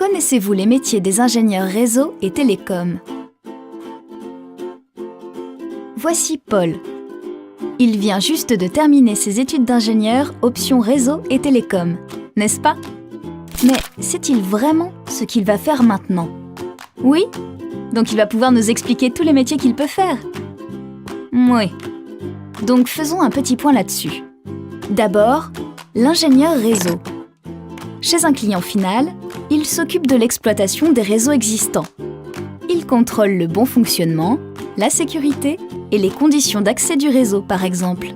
Connaissez-vous les métiers des ingénieurs réseau et télécom? Voici Paul. Il vient juste de terminer ses études d'ingénieur option réseau et télécom, n'est-ce pas? Mais sait-il vraiment ce qu'il va faire maintenant? Oui? Donc il va pouvoir nous expliquer tous les métiers qu'il peut faire? Oui. Donc faisons un petit point là-dessus. D'abord, l'ingénieur réseau. Chez un client final, il s'occupe de l'exploitation des réseaux existants. Il contrôle le bon fonctionnement, la sécurité et les conditions d'accès du réseau, par exemple.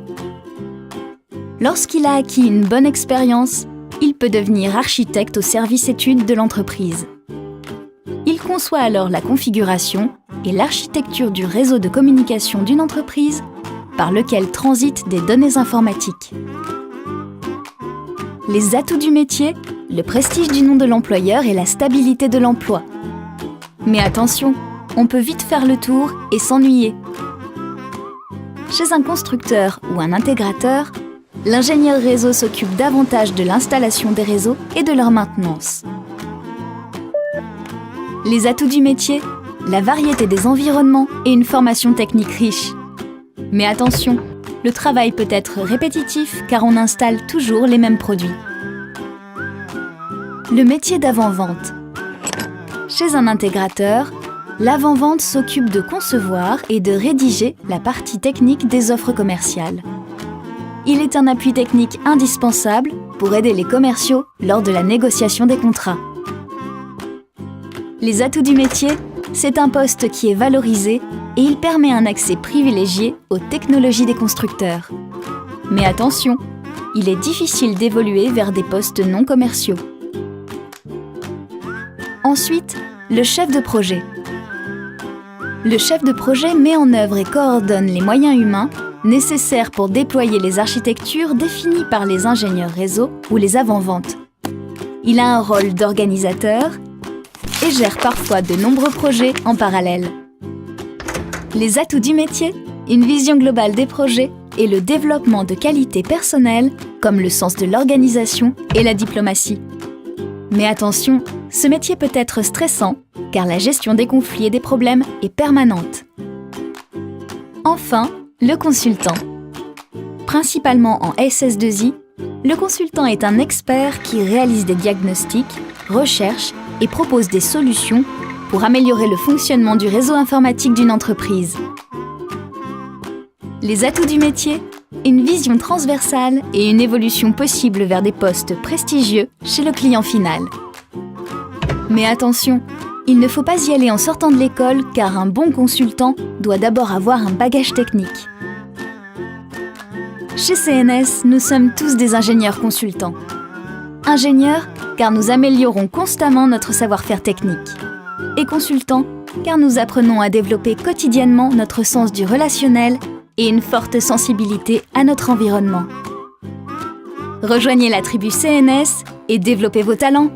Lorsqu'il a acquis une bonne expérience, il peut devenir architecte au service études de l'entreprise. Il conçoit alors la configuration et l'architecture du réseau de communication d'une entreprise par lequel transitent des données informatiques. Les atouts du métier, le prestige du nom de l'employeur et la stabilité de l'emploi. Mais attention, on peut vite faire le tour et s'ennuyer. Chez un constructeur ou un intégrateur, l'ingénieur réseau s'occupe davantage de l'installation des réseaux et de leur maintenance. Les atouts du métier, la variété des environnements et une formation technique riche. Mais attention, le travail peut être répétitif car on installe toujours les mêmes produits. Le métier d'avant-vente. Chez un intégrateur, l'avant-vente s'occupe de concevoir et de rédiger la partie technique des offres commerciales. Il est un appui technique indispensable pour aider les commerciaux lors de la négociation des contrats. Les atouts du métier, c'est un poste qui est valorisé et il permet un accès privilégié aux technologies des constructeurs. Mais attention, il est difficile d'évoluer vers des postes non commerciaux. Ensuite, le chef de projet. Le chef de projet met en œuvre et coordonne les moyens humains nécessaires pour déployer les architectures définies par les ingénieurs réseau ou les avant-ventes. Il a un rôle d'organisateur et gère parfois de nombreux projets en parallèle. Les atouts du métier, une vision globale des projets et le développement de qualités personnelles comme le sens de l'organisation et la diplomatie. Mais attention, ce métier peut être stressant car la gestion des conflits et des problèmes est permanente. Enfin, le consultant. Principalement en SS2I, le consultant est un expert qui réalise des diagnostics, recherche et propose des solutions pour améliorer le fonctionnement du réseau informatique d'une entreprise. Les atouts du métier, une vision transversale et une évolution possible vers des postes prestigieux chez le client final. Mais attention, il ne faut pas y aller en sortant de l'école car un bon consultant doit d'abord avoir un bagage technique. Chez CNS, nous sommes tous des ingénieurs consultants. Ingénieurs car nous améliorons constamment notre savoir-faire technique. Et consultants car nous apprenons à développer quotidiennement notre sens du relationnel et une forte sensibilité à notre environnement. Rejoignez la tribu CNS et développez vos talents.